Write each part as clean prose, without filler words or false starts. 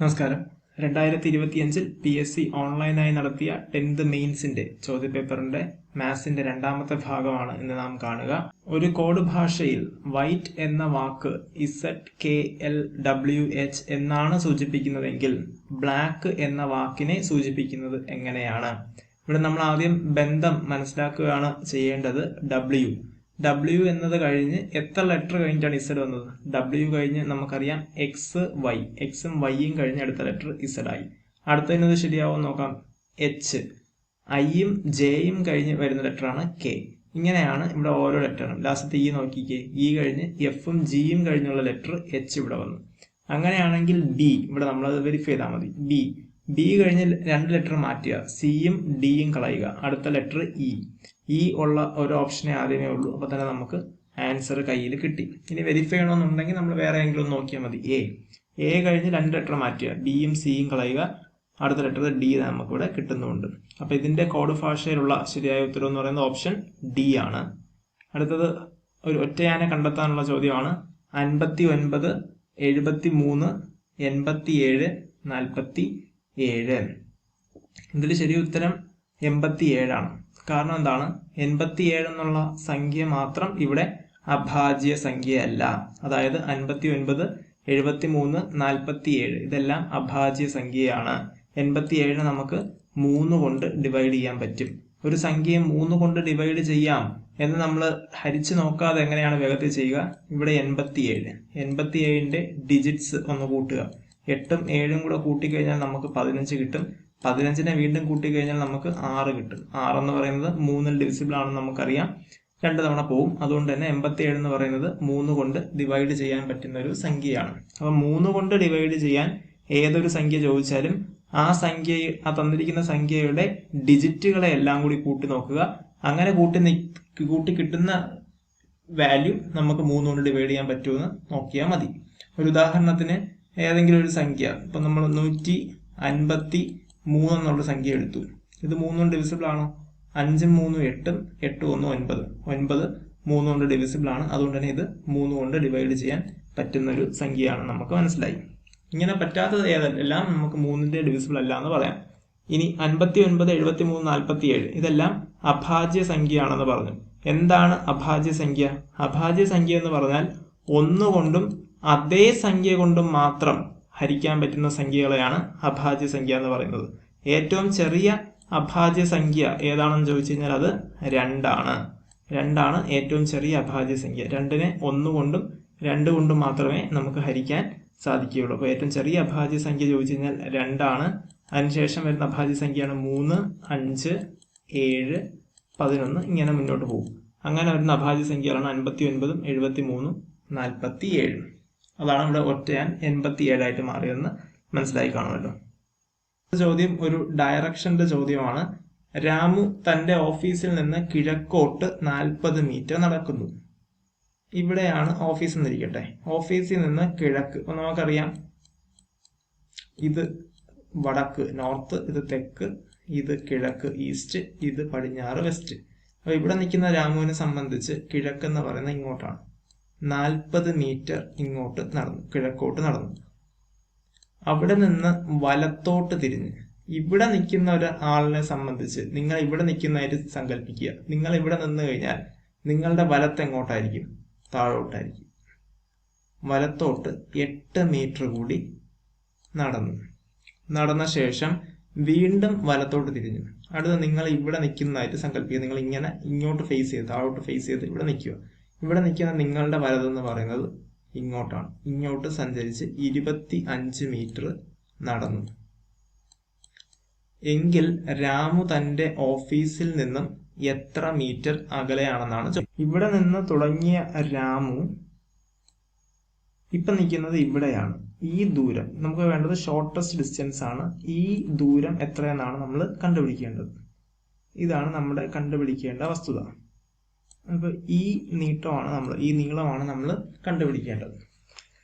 നമസ്കാരം. 2025 PSC ഓൺലൈനായി നടത്തിയ 10th മെയിൻസിന്റെ ചോദ്യപേപ്പറിന്റെ മാത്സിന്റെ രണ്ടാമത്തെ ഭാഗമാണ് ഇന്ന് നാം കാണുക. ഒരു കോഡ് ഭാഷയിൽ വൈറ്റ് എന്ന വാക്ക് ZKLWH എന്നാണ് സൂചിപ്പിക്കുന്നതെങ്കിൽ ബ്ലാക്ക് എന്ന വാക്കിനെ സൂചിപ്പിക്കുന്നത് എങ്ങനെയാണ്? ഇവിടെ നമ്മൾ ആദ്യം ബന്ധം മനസ്സിലാക്കുകയാണ് ചെയ്യേണ്ടത്. W എന്നത് കഴിഞ്ഞ് എത്ര ലെറ്റർ കഴിഞ്ഞിട്ടാണ് Z വന്നത്? W കഴിഞ്ഞ് നമുക്കറിയാം XY, Xും Yയും കഴിഞ്ഞ് അടുത്ത ലെറ്റർ Z ആയി. അടുത്തതിനത് ശരിയാവും നോക്കാം. H, Iയും Jയും കഴിഞ്ഞ് വരുന്ന ലെറ്ററാണ് K. ഇങ്ങനെയാണ് ഇവിടെ ഓരോ ലെറ്ററും. ലാസ്റ്റത്തെ E നോക്കിക്കേ, E കഴിഞ്ഞ് Fഉം Gയും കഴിഞ്ഞുള്ള ലെറ്റർ H ഇവിടെ വന്നു. അങ്ങനെയാണെങ്കിൽ B, ഇവിടെ നമ്മളത് വെരിഫൈ ചെയ്താൽ മതി. B കഴിഞ്ഞ് രണ്ട് ലെറ്റർ മാറ്റുക, Cയും Dയും കളയുക, അടുത്ത ലെറ്റർ E ഉള്ള ഒരു ഓപ്ഷനെ ആദ്യമേ ഉള്ളൂ. അപ്പൊ തന്നെ നമുക്ക് ആൻസർ കയ്യിൽ കിട്ടി. ഇനി വെരിഫൈ ചെയ്യണമെന്നുണ്ടെങ്കിൽ നമ്മൾ വേറെ എങ്കിലും നോക്കിയാൽ മതി. A കഴിഞ്ഞ് രണ്ട് ലെറ്റർ മാറ്റുക, Bയും Cയും കളയുക, അടുത്ത ലെറ്റർ D നമുക്കിവിടെ കിട്ടുന്നുണ്ട്. അപ്പൊ ഇതിന്റെ കോഡ് ഭാഷയിലുള്ള ശരിയായ ഉത്തരം എന്ന് പറയുന്നത് ഓപ്ഷൻ D ആണ്. അടുത്തത് ഒരു ഒറ്റയാനെ കണ്ടെത്താനുള്ള ചോദ്യമാണ്. 59, 73, 87, 47. ഇതിൽ ശരി ഉത്തരം 87 ആണ്. കാരണം എന്താണ്? 87 എന്നുള്ള സംഖ്യ മാത്രം ഇവിടെ അഭാജ്യ സംഖ്യയല്ല. അതായത് 59, 73, 47 ഇതെല്ലാം അഭാജ്യ സംഖ്യയാണ്. 87 നമുക്ക് 3 കൊണ്ട് ഡിവൈഡ് ചെയ്യാൻ പറ്റും. ഒരു സംഖ്യയെ 3 കൊണ്ട് ഡിവൈഡ് ചെയ്യാം എന്ന് നമ്മൾ ഹരിച്ചു നോക്കാതെ എങ്ങനെയാണ് വേഗത്തിൽ ചെയ്യുക? ഇവിടെ 87ന്റെ ഡിജിറ്റ്സ് ഒന്ന് കൂട്ടുക. 8ഉം 7ഉം കൂടെ കൂട്ടിക്കഴിഞ്ഞാൽ നമുക്ക് 15 കിട്ടും. 15നെ വീണ്ടും കൂട്ടിക്കഴിഞ്ഞാൽ നമുക്ക് 6 കിട്ടും. 6 എന്ന് പറയുന്നത് 3ൽ ഡിവിസിബിൾ ആണെന്ന് നമുക്കറിയാം. 2 തവണ പോവും. അതുകൊണ്ട് തന്നെ 87 എന്ന് പറയുന്നത് 3 കൊണ്ട് ഡിവൈഡ് ചെയ്യാൻ പറ്റുന്ന ഒരു സംഖ്യയാണ്. അപ്പൊ 3 കൊണ്ട് ഡിവൈഡ് ചെയ്യാൻ ഏതൊരു സംഖ്യ ചോദിച്ചാലും ആ തന്നിരിക്കുന്ന സംഖ്യയുടെ ഡിജിറ്റുകളെ എല്ലാം കൂടി കൂട്ടി നോക്കുക. അങ്ങനെ കൂട്ടി കിട്ടുന്ന വാല്യൂ നമുക്ക് 3 കൊണ്ട് ഡിവൈഡ് ചെയ്യാൻ പറ്റുമെന്ന് നോക്കിയാൽ മതി. ഒരു ഉദാഹരണത്തിന് ഏതെങ്കിലും ഒരു സംഖ്യ, ഇപ്പൊ നമ്മൾ 153 എന്നുള്ള സംഖ്യ എടുത്തു. ഇത് 3 കൊണ്ട് ഡിവിസിബിൾ ആണോ? 5ഉം 3ഉം 8ഉം 8ഉം 1 9. 9 3 കൊണ്ട് ഡിവിസിബിൾ ആണ്. അതുകൊണ്ട് തന്നെ ഇത് 3 കൊണ്ട് ഡിവൈഡ് ചെയ്യാൻ പറ്റുന്ന ഒരു സംഖ്യയാണ്. നമുക്ക് മനസ്സിലായി. ഇങ്ങനെ പറ്റാത്തത് ഏതെല്ലാം നമുക്ക് 3ന്റെ ഡിവിസിബിൾ അല്ല എന്ന് പറയാം. ഇനി 59, 73, 47 ഇതെല്ലാം അഭാജ്യ സംഖ്യയാണെന്ന് പറഞ്ഞു. എന്താണ് അഭാജ്യ സംഖ്യ? അഭാജ്യ സംഖ്യ എന്ന് പറഞ്ഞാൽ 1 കൊണ്ടും അതേ സംഖ്യ കൊണ്ടും മാത്രം ഹരിക്കാൻ പറ്റുന്ന സംഖ്യകളെയാണ് അഭാജ്യ സംഖ്യ എന്ന് പറയുന്നത്. ഏറ്റവും ചെറിയ അഭാജ്യ സംഖ്യ ഏതാണെന്ന് ചോദിച്ചു കഴിഞ്ഞാൽ അത് 2 ആണ്. 2 ആണ് ഏറ്റവും ചെറിയ അഭാജ്യ സംഖ്യ. 2നെ 1 കൊണ്ടും 2 കൊണ്ടും മാത്രമേ നമുക്ക് ഹരിക്കാൻ സാധിക്കുകയുള്ളൂ. അപ്പൊ ഏറ്റവും ചെറിയ അഭാജ്യ സംഖ്യ ചോദിച്ചു കഴിഞ്ഞാൽ 2 ആണ്. അതിനുശേഷം വരുന്ന അഭാജ്യ സംഖ്യയാണ് 3, 5, 7, 11. ഇങ്ങനെ മുന്നോട്ട് പോകും. അങ്ങനെ വരുന്ന അഭാജ്യ സംഖ്യകളാണ് 59, 73, 47. അതാണ് ഇവിടെ ഒറ്റയാൻ 87 ആയിട്ട് മാറിയതെന്ന് മനസ്സിലായി കാണുമല്ലോ. ചോദ്യം ഒരു ഡയറക്ഷന്റെ ചോദ്യമാണ്. രാമു തന്റെ ഓഫീസിൽ നിന്ന് കിഴക്കോട്ട് 40 മീറ്റർ നടക്കുന്നു. ഇവിടെയാണ് ഓഫീസ് എന്നിരിക്കട്ടെ. ഓഫീസിൽ നിന്ന് കിഴക്ക്, അപ്പൊ നമുക്കറിയാം ഇത് വടക്ക് നോർത്ത്, ഇത് തെക്ക്, ഇത് കിഴക്ക് ഈസ്റ്റ്, ഇത് പടിഞ്ഞാറ് വെസ്റ്റ്. അപ്പൊ ഇവിടെ നിൽക്കുന്ന രാമുവിനെ സംബന്ധിച്ച് കിഴക്ക് എന്ന് പറയുന്നത് ഇങ്ങോട്ടാണ്. 40 മീറ്റർ ഇങ്ങോട്ട് നടന്നു, കിഴക്കോട്ട് നടന്നു. അവിടെ നിന്ന് വലത്തോട്ട് തിരിഞ്ഞ് ഇവിടെ നിൽക്കുന്ന ഒരാളിനെ സംബന്ധിച്ച് നിങ്ങൾ ഇവിടെ നിൽക്കുന്നതായിട്ട് സങ്കല്പിക്കുക. നിങ്ങൾ ഇവിടെ നിന്ന് കഴിഞ്ഞാൽ നിങ്ങളുടെ വലത്ത് എങ്ങോട്ടായിരിക്കും? താഴോട്ടായിരിക്കും. വലത്തോട്ട് 8 മീറ്റർ കൂടി നടന്ന ശേഷം വീണ്ടും വലത്തോട്ട് തിരിഞ്ഞു. അടുത്ത് നിങ്ങൾ ഇവിടെ നിൽക്കുന്നതായിട്ട് സങ്കല്പിക്കുക. നിങ്ങൾ ഇങ്ങനെ ഇങ്ങോട്ട് ഫേസ് ചെയ്ത്, താഴോട്ട് ഫേസ് ചെയ്ത് ഇവിടെ നിൽക്കുക. ഇവിടെ നിൽക്കുന്ന നിങ്ങളുടെ വലതെന്ന് പറയുന്നത് ഇങ്ങോട്ടാണ്. ഇങ്ങോട്ട് സഞ്ചരിച്ച് 25 മീറ്റർ നടന്നു. എങ്കിൽ രാമു തന്റെ ഓഫീസിൽ നിന്നും എത്ര മീറ്റർ അകലെയാണെന്നാണ് ചോദിച്ചത്. ഇവിടെ നിന്ന് തുടങ്ങിയ രാമു ഇപ്പൊ നിൽക്കുന്നത് ഇവിടെയാണ്. ഈ ദൂരം നമുക്ക് വേണ്ടത് ഷോർട്ടസ്റ്റ് ഡിസ്റ്റൻസ് ആണ്. ഈ ദൂരം എത്രയെന്നാണ് നമ്മൾ കണ്ടുപിടിക്കേണ്ടത്. ഇതാണ് നമ്മുടെ കണ്ടുപിടിക്കേണ്ട വസ്തുത. അപ്പൊ ഈ നീളമാണ് നമ്മൾ കണ്ടുപിടിക്കേണ്ടത്.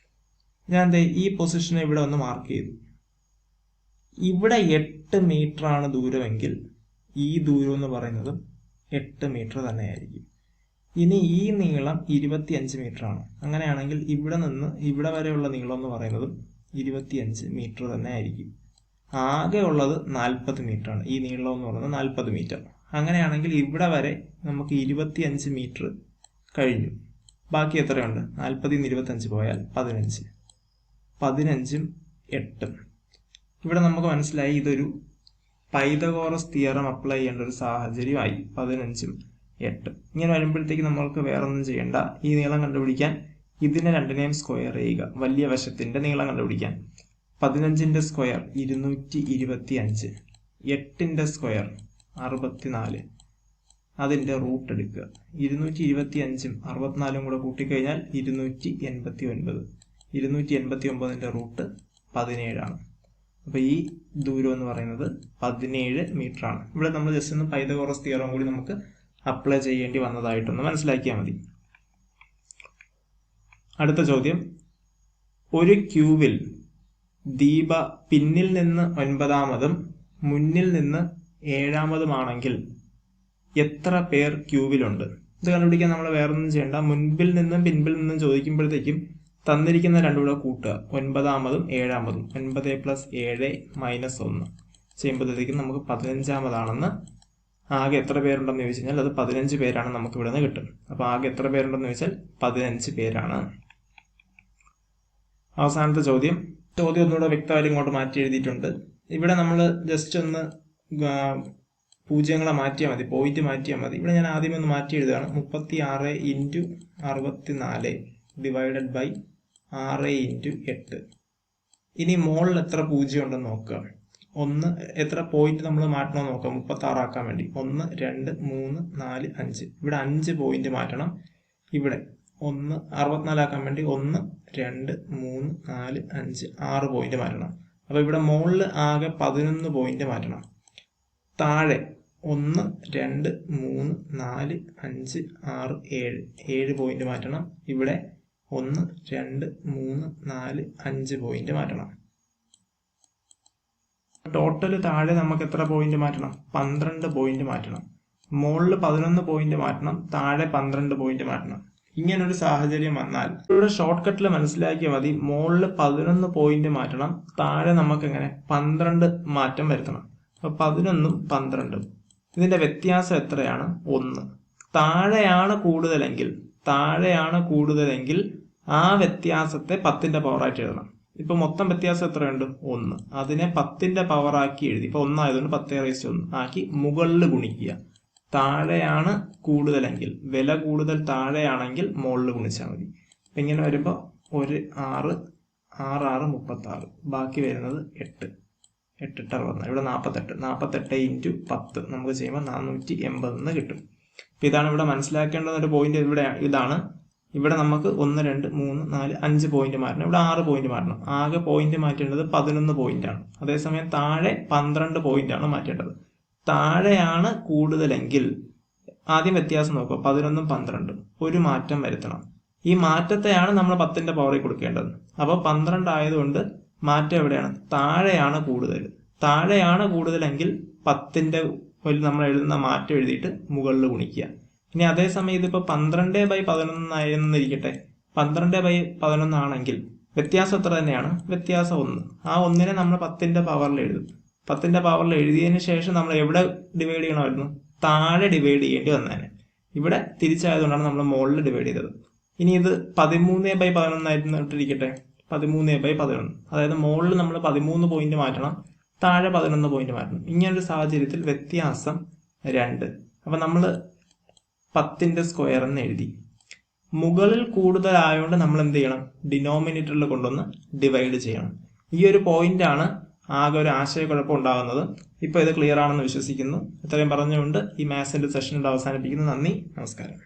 ഞാൻ ഈ പൊസിഷനെ ഇവിടെ ഒന്ന് മാർക്ക് ചെയ്തു. ഇവിടെ 8 മീറ്റർ ആണ് ദൂരമെങ്കിൽ ഈ ദൂരം എന്ന് പറയുന്നതും 8 മീറ്റർ തന്നെയായിരിക്കും. ഇനി ഈ നീളം 25 മീറ്റർ ആണ്. അങ്ങനെയാണെങ്കിൽ ഇവിടെ നിന്ന് ഇവിടെ വരെയുള്ള നീളം എന്ന് പറയുന്നതും 25 മീറ്റർ തന്നെ ആയിരിക്കും. ആകെ ഉള്ളത് 40 മീറ്ററാണ്. ഈ നീളം എന്ന് പറയുന്നത് 40 മീറ്റർ. അങ്ങനെയാണെങ്കിൽ ഇവിടെ വരെ നമുക്ക് 25 മീറ്റർ കഴിഞ്ഞു. ബാക്കി എത്രയുണ്ട്? 40 25 പോയാൽ 15. 15ഉം 8ഉം. ഇവിടെ നമുക്ക് മനസ്സിലായി ഇതൊരു പൈതഗോറസ് തിയറം അപ്ലൈ ചെയ്യേണ്ട ഒരു സാഹചര്യമായി. 15ഉം 8. ഇങ്ങനെ വരുമ്പോഴത്തേക്ക് നമ്മൾക്ക് വേറെ ഒന്നും ചെയ്യേണ്ട. ഈ നീളം കണ്ടുപിടിക്കാൻ ഇതിനെ രണ്ടിനെയും സ്ക്വയർ ചെയ്യുക. വലിയ വശത്തിന്റെ നീളം കണ്ടുപിടിക്കാൻ 15ന്റെ സ്ക്വയർ 225, 8ന്റെ സ്ക്വയർ 64, അതിന്റെ റൂട്ട് എടുക്കുക. 225ഉം 64ഉം കൂടെ കൂട്ടിക്കഴിഞ്ഞാൽ 289. 289ന്റെ റൂട്ട് 17 ആണ്. അപ്പൊ ഈ ദൂരം എന്ന് പറയുന്നത് 17 മീറ്റർ ആണ്. ഇവിടെ നമ്മൾ ജസ്റ്റ് ഒന്ന് പൈതഗോറസ് തിയറം കൂടി നമുക്ക് അപ്ലൈ ചെയ്യേണ്ടി വന്നതായിട്ടൊന്ന് മനസ്സിലാക്കിയാൽ മതി. അടുത്ത ചോദ്യം, ഒരു ക്യൂബിൽ ദീപ പിന്നിൽ നിന്ന് 9ാമതും മുന്നിൽ നിന്ന് 7ാമതുമാണെങ്കിൽ എത്ര പേർ ക്യൂബിലുണ്ട്? ഇത് കണ്ടുപിടിക്കാൻ നമ്മൾ വേറൊന്നും ചെയ്യേണ്ട. മുൻപിൽ നിന്നും പിൻപിൽ നിന്നും ചോദിക്കുമ്പോഴത്തേക്കും തന്നിരിക്കുന്ന രണ്ടും കൂടെ കൂട്ടുക. 9ാമതും 7ാമതും. 9 + 7 - 1 ചെയ്യുമ്പോഴത്തേക്കും നമുക്ക് 15ാമതാണെന്ന്. ആകെ എത്ര പേരുണ്ടെന്ന് ചോദിച്ചു കഴിഞ്ഞാൽ അത് 15 പേരാണ് നമുക്ക് ഇവിടെ നിന്ന് കിട്ടും. അപ്പൊ ആകെ എത്ര പേരുണ്ടെന്ന് ചോദിച്ചാൽ 15 പേരാണ്. അവസാനത്തെ ചോദ്യം ഒന്നുകൂടെ വ്യക്തമായിട്ട് ഇങ്ങോട്ട് മാറ്റി എഴുതിയിട്ടുണ്ട്. ഇവിടെ നമ്മൾ ജസ്റ്റ് ഒന്ന് പൂജ്യങ്ങളെ മാറ്റിയാൽ മതി, പോയിന്റ് മാറ്റിയാൽ മതി. ഇവിടെ ഞാൻ ആദ്യം ഒന്ന് മാറ്റി എഴുതുകയാണ്. 36 × 64 ഡിവൈഡഡ് ബൈ 6 × 8. ഇനി മോളിൽ എത്ര പൂജ്യം ഉണ്ടെന്ന് നോക്കുക. എത്ര പോയിന്റ് നമ്മൾ മാറ്റണമെന്ന് നോക്കാം 36 ആക്കാൻ വേണ്ടി. 1 2 3 4 5. ഇവിടെ 5 പോയിന്റ് മാറ്റണം. ഇവിടെ 64 ആക്കാൻ വേണ്ടി 1 2 3 4 5 6 പോയിന്റ് മാറ്റണം. അപ്പൊ ഇവിടെ മുകളിൽ ആകെ 11 പോയിന്റ് മാറ്റണം. താഴെ 1 2 3 4 5 6 7 പോയിന്റ് മാറ്റണം. ഇവിടെ 1 2 3 4 5 പോയിന്റ് മാറ്റണം. ടോട്ടൽ താഴെ നമുക്ക് എത്ര പോയിന്റ് മാറ്റണം? 12 പോയിന്റ് മാറ്റണം. മുകളിൽ 11 പോയിന്റ് മാറ്റണം, താഴെ 12 പോയിന്റ് മാറ്റണം. ഇങ്ങനൊരു സാഹചര്യം വന്നാൽ ഇവിടെ ഷോർട്ട് കട്ടിൽ മനസ്സിലാക്കിയാൽ മതി. മുകളിൽ 11 പോയിന്റ് മാറ്റണം, താഴെ നമുക്ക് എങ്ങനെ 12 മാറ്റം വരുത്തണം. അപ്പൊ 11ഉം 12ഉം ഇതിന്റെ വ്യത്യാസം എത്രയാണ്? 1. താഴെയാണ് കൂടുതലെങ്കിൽ ആ വ്യത്യാസത്തെ 10ന്റെ പവറായിട്ട് എഴുതണം. ഇപ്പൊ മൊത്തം വ്യത്യാസം എത്രയുണ്ട്? 1. അതിനെ 10ന്റെ പവറാക്കി എഴുതി. ഇപ്പൊ 1 ആയതുകൊണ്ട് 10⁻1 ആക്കി മുകളിൽ ഗുണിക്കുക. താഴെയാണ് കൂടുതലെങ്കിൽ, വില കൂടുതൽ താഴെയാണെങ്കിൽ മുകളിൽ ഗുണിച്ചാൽ മതി. അപ്പൊ ഇങ്ങനെ വരുമ്പോ 1 6 6 6 36, ബാക്കി വരുന്നത് 8 8 64. ഇവിടെ 48 × 10 നമുക്ക് ചെയ്യുമ്പോൾ 480 കിട്ടും. അപ്പൊ ഇതാണ് ഇവിടെ മനസ്സിലാക്കേണ്ട ഒരു പോയിന്റ്. ഇവിടെ ഇതാണ്. ഇവിടെ നമുക്ക് 1 2 3 4 5 പോയിന്റ് മാറ്റണം. ഇവിടെ 6 പോയിന്റ് മാറ്റണം. ആകെ പോയിന്റ് മാറ്റേണ്ടത് 11 പോയിന്റ് ആണ്. അതേസമയം താഴെ 12 പോയിന്റ് ആണ് മാറ്റേണ്ടത്. താഴെയാണ് കൂടുതലെങ്കിൽ ആദ്യം വ്യത്യാസം നോക്കുക. 11ഉം 12ഉം ഒരു മാറ്റം വരുത്തണം. ഈ മാറ്റത്തെയാണ് നമ്മൾ 10ന്റെ പവറിൽ കൊടുക്കേണ്ടത്. അപ്പൊ 12 ആയതുകൊണ്ട് മാറ്റം എവിടെയാണ്? താഴെയാണ് കൂടുതൽ. താഴെയാണ് കൂടുതലെങ്കിൽ 10ന്റെ നമ്മൾ എഴുതുന്ന മാറ്റം എഴുതിയിട്ട് മുകളിൽ ഗുണിക്കുക. ഇനി അതേസമയം ഇതിപ്പോ 12/11 ആയിരുന്നിരിക്കട്ടെ. 12/11 ആണെങ്കിൽ വ്യത്യാസം എത്ര തന്നെയാണ്? വ്യത്യാസം 1. ആ 1നെ നമ്മൾ 10ന്റെ പവറിൽ എഴുതും. 10ന്റെ പവറിൽ എഴുതിയതിനു ശേഷം നമ്മൾ എവിടെ ഡിവൈഡ് ചെയ്യണമായിരുന്നു? താഴെ ഡിവൈഡ് ചെയ്യേണ്ടി വന്നേനെ. ഇവിടെ തിരിച്ചായതുകൊണ്ടാണ് നമ്മൾ മുകളിൽ ഡിവൈഡ് ചെയ്തത്. ഇനി ഇത് 13/11 ആയിരുന്നിട്ടിരിക്കട്ടെ. 13/11, അതായത് മുകളിൽ നമ്മൾ 13 പോയിന്റ് മാറ്റണം, താഴെ 11 പോയിന്റ് മാറ്റണം. ഇങ്ങനൊരു സാഹചര്യത്തിൽ വ്യത്യാസം 2. അപ്പൊ നമ്മൾ 10ന്റെ സ്ക്വയർ എന്ന് എഴുതി. മുകളിൽ കൂടുതലായതുകൊണ്ട് നമ്മൾ എന്ത് ചെയ്യണം? ഡിനോമിനേറ്ററിൽ കൊണ്ടുവന്ന് ഡിവൈഡ് ചെയ്യണം. ഈ ഒരു പോയിന്റ് ആണ് ആകെ ഒരു ആശയക്കുഴപ്പം ഉണ്ടാകുന്നത്. ഇപ്പൊ ഇത് ക്ലിയർ ആണെന്ന് വിശ്വസിക്കുന്നു. ഇത്രയും പറഞ്ഞുകൊണ്ട് ഈ മാത്സിന്റെ സെഷൻ അവസാനിപ്പിക്കുന്നു. നന്ദി, നമസ്കാരം.